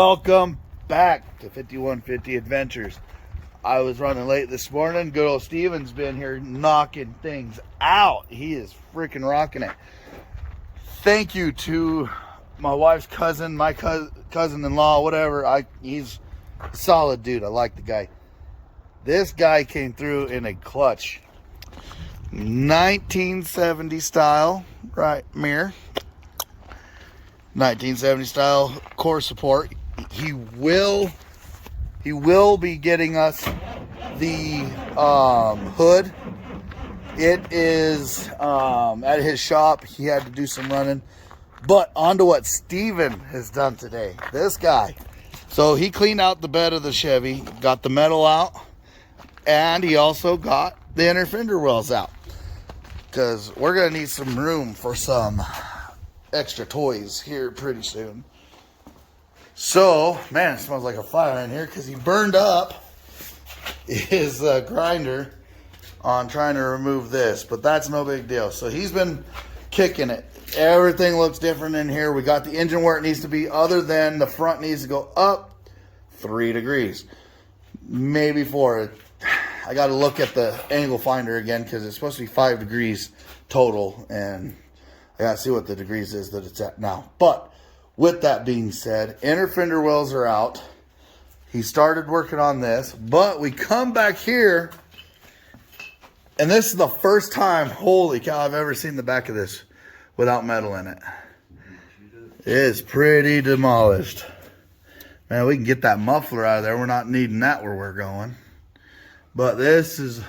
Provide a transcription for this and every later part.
Welcome back to 5150 Adventures. I was running late this morning. Good old Steven's been here knocking things out. He is freaking rocking it. Thank you to my wife's cousin, my cousin-in-law, whatever. He's a solid dude. I like the guy. This guy came through in a clutch. 1970 style, right, mirror. 1970 style core support. He will be getting us the hood. It is at his shop. He had to do some running. But on to what Steven has done today. This guy. So he cleaned out the bed of the Chevy, got the metal out, and he also got the inner fender wells out. Because we're going to need some room for some extra toys here pretty soon. So, man, it smells like a fire in here because he burned up his grinder on trying to remove this. But that's no big deal. So he's been kicking it. Everything looks different in here. We got the engine where it needs to be, other than the front needs to go up 3 degrees. Maybe 4. I got to look at the angle finder again because it's supposed to be 5 degrees total. And I got to see what the degrees is that it's at now. But with that being said, inner fender wells are out. He started working on this. But we come back here, and this is the first time, holy cow, I've ever seen the back of this without metal in it. It's pretty demolished. Man, we can get that muffler out of there. We're not needing that where we're going. But this is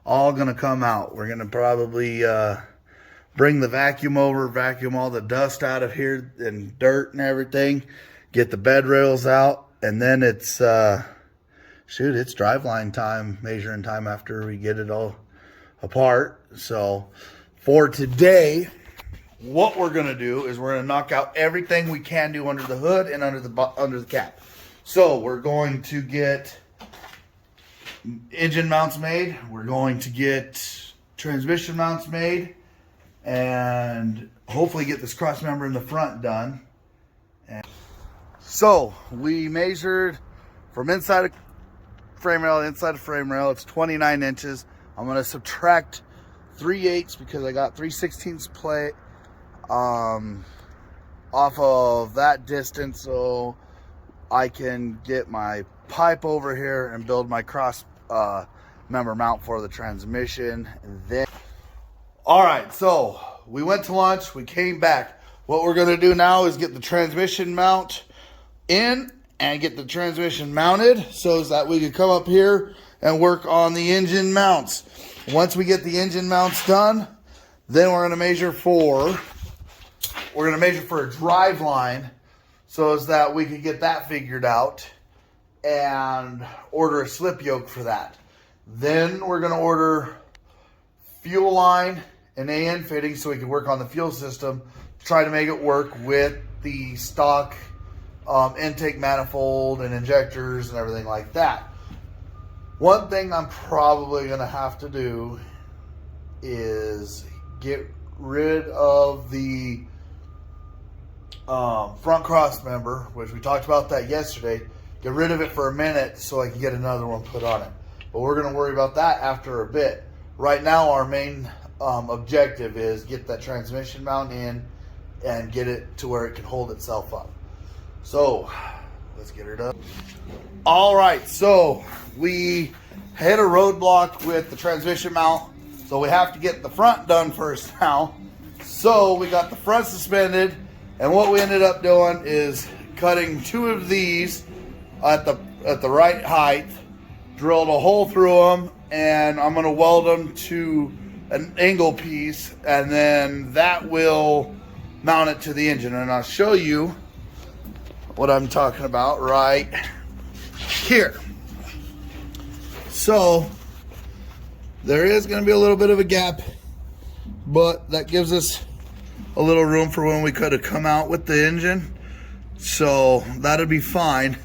all going to come out. We're going to probably bring the vacuum over, vacuum all the dust out of here and dirt and everything. Get the bed rails out. And then it's, it's driveline time, measuring time after we get it all apart. So for today, what we're going to do is we're going to knock out everything we can do under the hood and under the cap. So we're going to get engine mounts made. We're going to get transmission mounts made. And hopefully get this cross member in the front done. And so we measured from inside of frame rail to inside of frame rail. It's 29 inches. I'm going to subtract 3/8 because I got 3/16 plate off of that distance, so I can get my pipe over here and build my cross member mount for the transmission. And then, all right, so we went to lunch, we came back. What we're gonna do now is get the transmission mount in and get the transmission mounted so that we can come up here and work on the engine mounts. Once we get the engine mounts done, then we're gonna measure for a drive line so as that we can get that figured out and order a slip yoke for that. Then we're gonna order fuel line and AN fitting so we can work on the fuel system to try to make it work with the stock intake manifold and injectors and everything like that. One thing I'm probably going to have to do is get rid of the front cross member, which we talked about that yesterday. Get rid of it for a minute so I can get another one put on it. But we're going to worry about that after a bit. Right now our main objective is get that transmission mount in and get it to where it can hold itself up. So let's get her done. All right, so we hit a roadblock with the transmission mount, so we have to get the front done first now. So we got the front suspended, and what we ended up doing is cutting 2 of these at the right height, drilled a hole through them, and I'm going to weld them to an angle piece, and then that will mount it to the engine. And I'll show you what I'm talking about right here. So there is going to be a little bit of a gap, but that gives us a little room for when we could have come out with the engine. So that'll be fine,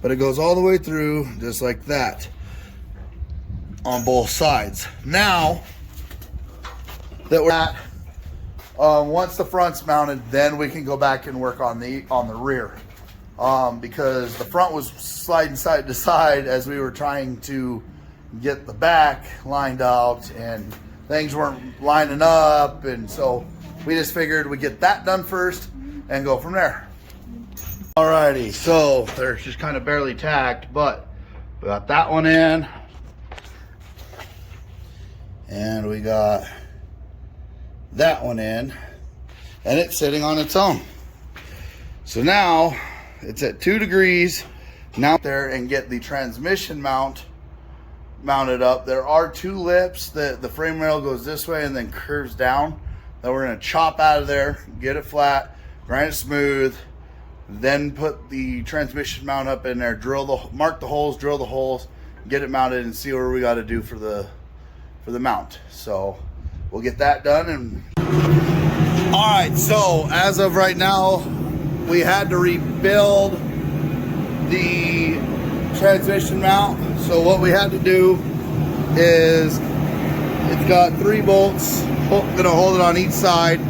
but it goes all the way through just like that on both sides. Now that we're at, once the front's mounted, then we can go back and work on the rear. because the front was sliding side to side as we were trying to get the back lined out, and things weren't lining up, and so we just figured we'd get that done first and go from there. Alrighty, so they're just kind of barely tacked, but we got that one in, and we got that one in, and it's sitting on its own. So now it's at 2 degrees. Now there and get the transmission mounted up. There are 2 lips that the frame rail goes this way and then curves down, that we're going to chop out of there, get it flat, grind it smooth, then put the transmission mount up in there, mark the holes, drill the holes, get it mounted, and see what we got to do for the mount. So we'll get that done. And all right, so as of right now, we had to rebuild the transmission mount. So what we had to do is, it's got 3 bolts gonna hold it on each side.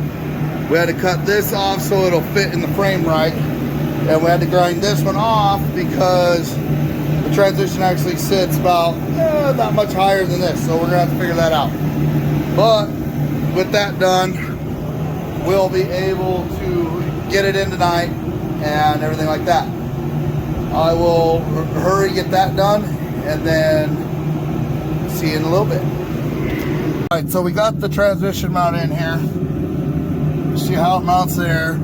We had to cut this off so it'll fit in the frame right, and we had to grind this one off because the transmission actually sits about that much higher than this, so we're gonna have to figure that out. But with that done, we'll be able to get it in tonight and everything like that. I will hurry, get that done, and then see you in a little bit. All right, so we got the transmission mount in here. See how it mounts there,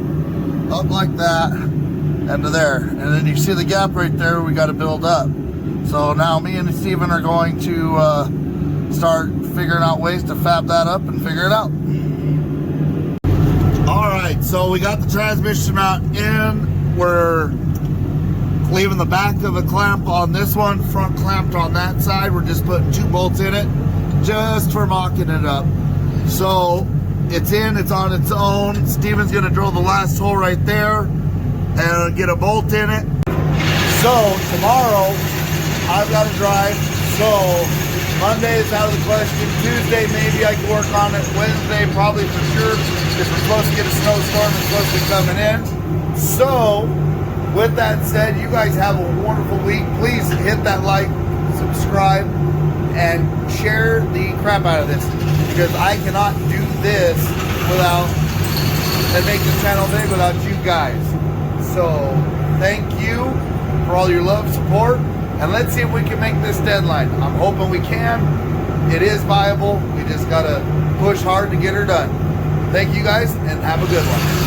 up like that, and to there. And then you see the gap right there we got to build up. So now me and Steven are going to start figuring out ways to fab that up and figure it out. All right, so we got the transmission mount in. We're leaving the back of a clamp on this one, front clamped on that side. We're just putting 2 bolts in it just for mocking it up. So it's in, it's on its own. Steven's gonna drill the last hole right there and get a bolt in it. So tomorrow I've got to drive, so Monday is out of the question. Tuesday maybe I can work on it. Wednesday probably for sure, because we're supposed to get a snowstorm. It's supposed to be coming in. So with that said, you guys have a wonderful week. Please hit that like, subscribe, and share the crap out of this, because I cannot do this without, and make this channel big without you guys. So thank you for all your love, support, and let's see if we can make this deadline. I'm hoping we can. It is viable. We just gotta push hard to get her done. Thank you guys, and have a good one.